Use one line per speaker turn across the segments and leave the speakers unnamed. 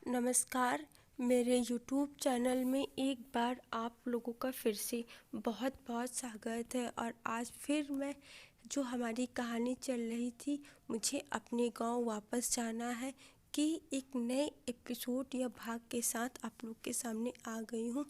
नमस्कार। मेरे YouTube channel में एक बार आप लोगों का फिर से बहुत बहुत स्वागत है। और आज फिर मैं जो हमारी कहानी चल रही थी, मुझे अपने गांव वापस जाना है, कि एक नए एपिसोड या भाग के साथ आप लोग के सामने आ गई हूँ।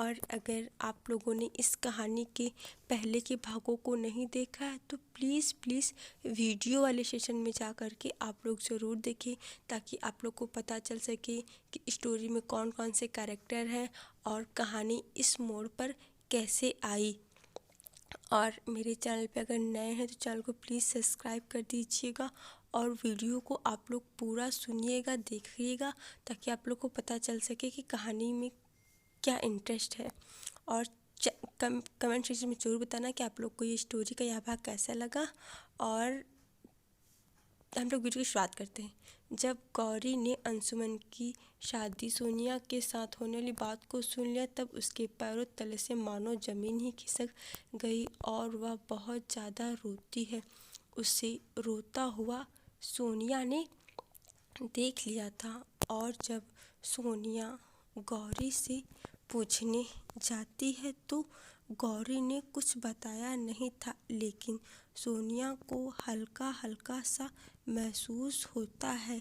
और अगर आप लोगों ने इस कहानी के पहले के भागों को नहीं देखा है तो प्लीज़ प्लीज़ वीडियो वाले सेशन में जा कर के आप लोग ज़रूर देखें, ताकि आप लोग को पता चल सके कि स्टोरी में कौन कौन से कैरेक्टर हैं और कहानी इस मोड़ पर कैसे आई। और मेरे चैनल पे अगर नए हैं तो चैनल को प्लीज़ सब्सक्राइब कर दीजिएगा और वीडियो को आप लोग पूरा सुनिएगा, देखिएगा, ताकि आप लोग को पता चल सके कि कहानी में क्या इंटरेस्ट है। और कमेंट सेक्शन में ज़रूर बताना कि आप लोग को ये स्टोरी का यह भाग कैसा लगा। और हम लोग वीडियो की शुरुआत करते हैं। जब गौरी ने अंशुमन की शादी सोनिया के साथ होने वाली बात को सुन लिया, तब उसके पैरों तले से मानो ज़मीन ही खिसक गई और वह बहुत ज़्यादा रोती है। उसे रोता हुआ सोनिया ने देख लिया था, और जब सोनिया गौरी से पूछने जाती है तो गौरी ने कुछ बताया नहीं था, लेकिन सोनिया को हल्का हल्का सा महसूस होता है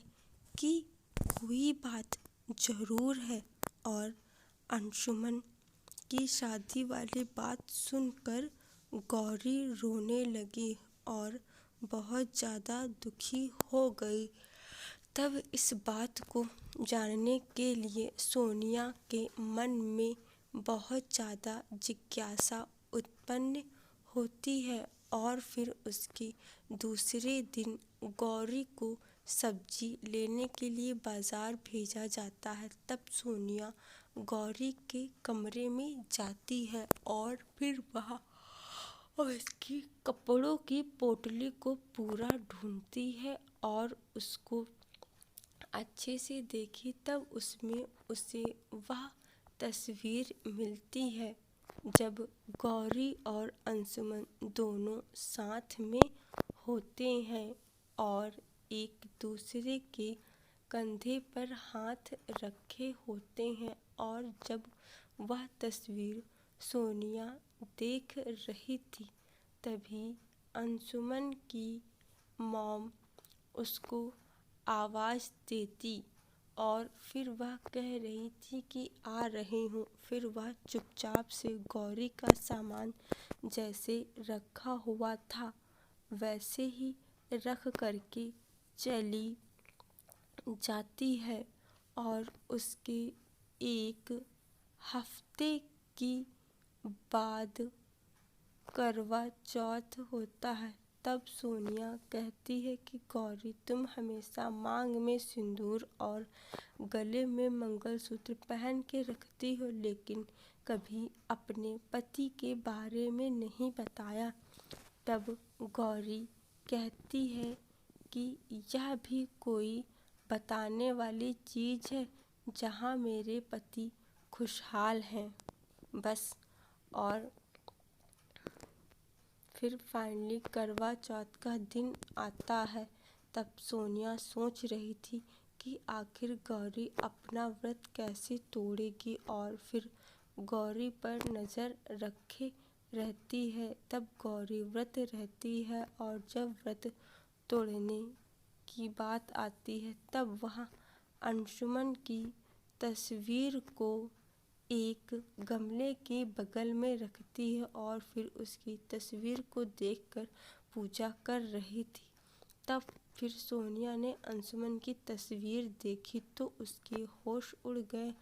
कि कोई बात ज़रूर है। और अंशुमन की शादी वाली बात सुनकर गौरी रोने लगी और बहुत ज़्यादा दुखी हो गई। तब इस बात को जानने के लिए सोनिया के मन में बहुत ज़्यादा जिज्ञासा उत्पन्न होती है, और फिर उसके दूसरे दिन गौरी को सब्जी लेने के लिए बाज़ार भेजा जाता है। तब सोनिया गौरी के कमरे में जाती है और फिर वहाँ उसकी कपड़ों की पोटली को पूरा ढूंढती है और उसको अच्छे से देखी, तब उसमें उसे वह तस्वीर मिलती है जब गौरी और अंशुमन दोनों साथ में होते हैं और एक दूसरे के कंधे पर हाथ रखे होते हैं। और जब वह तस्वीर सोनिया देख रही थी, तभी अंशुमन की मॉम उसको आवाज़ देती और फिर वह कह रही थी कि आ रही हूँ। फिर वह चुपचाप से गौरी का सामान जैसे रखा हुआ था वैसे ही रख करके चली जाती है। और उसके एक हफ्ते की बाद करवा चौथ होता है। तब सोनिया कहती है कि गौरी, तुम हमेशा मांग में सिंदूर और गले में मंगलसूत्र पहन के रखती हो, लेकिन कभी अपने पति के बारे में नहीं बताया। तब गौरी कहती है कि यह भी कोई बताने वाली चीज़ है, जहाँ मेरे पति खुशहाल हैं बस। और फिर फाइनली करवा चौथ का दिन आता है। तब सोनिया सोच रही थी कि आखिर गौरी अपना व्रत कैसे तोड़ेगी, और फिर गौरी पर नज़र रखे रहती है। तब गौरी व्रत रहती है, और जब व्रत तोड़ने की बात आती है तब वह अंशुमन की तस्वीर को एक गमले के बगल में रखती है और फिर उसकी तस्वीर को देखकर पूजा कर रही थी। तब फिर सोनिया ने अंशुमन की तस्वीर देखी तो उसके होश उड़ गए,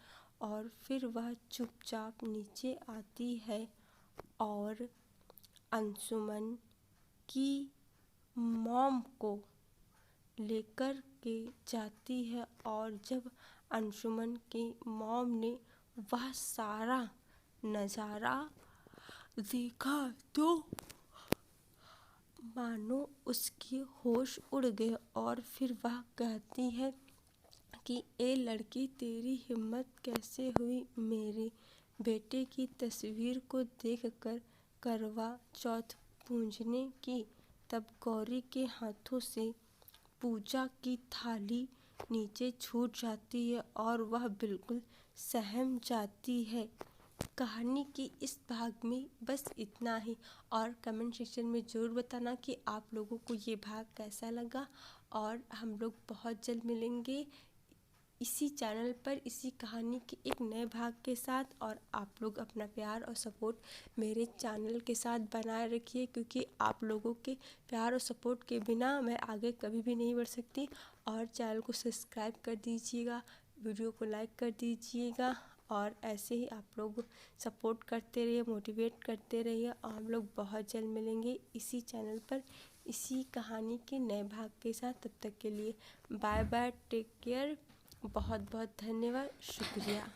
और फिर वह चुपचाप नीचे आती है और अंशुमन की मॉम को लेकर के जाती है। और जब अंशुमन की मॉम ने वह सारा नज़ारा देखा तो मानो उसकी होश उड़ गए, और फिर वह कहती है कि ए लड़की, तेरी हिम्मत कैसे हुई मेरे बेटे की तस्वीर को देखकर करवा चौथ पूजने की। तब गौरी के हाथों से पूजा की थाली नीचे छूट जाती है और वह बिल्कुल सहम जाती है। कहानी की इस भाग में बस इतना ही, और कमेंट सेक्शन में ज़रूर बताना कि आप लोगों को ये भाग कैसा लगा। और हम लोग बहुत जल्द मिलेंगे इसी चैनल पर इसी कहानी के एक नए भाग के साथ। और आप लोग अपना प्यार और सपोर्ट मेरे चैनल के साथ बनाए रखिए, क्योंकि आप लोगों के प्यार और सपोर्ट के बिना मैं आगे कभी भी नहीं बढ़ सकती। और चैनल को सब्सक्राइब कर दीजिएगा, वीडियो को लाइक कर दीजिएगा, और ऐसे ही आप लोग सपोर्ट करते रहिए, मोटिवेट करते रहिए। और हम लोग बहुत जल्द मिलेंगे इसी चैनल पर इसी कहानी के नए भाग के साथ। तब तक के लिए बाय बाय, टेक केयर, बहुत बहुत धन्यवाद, शुक्रिया।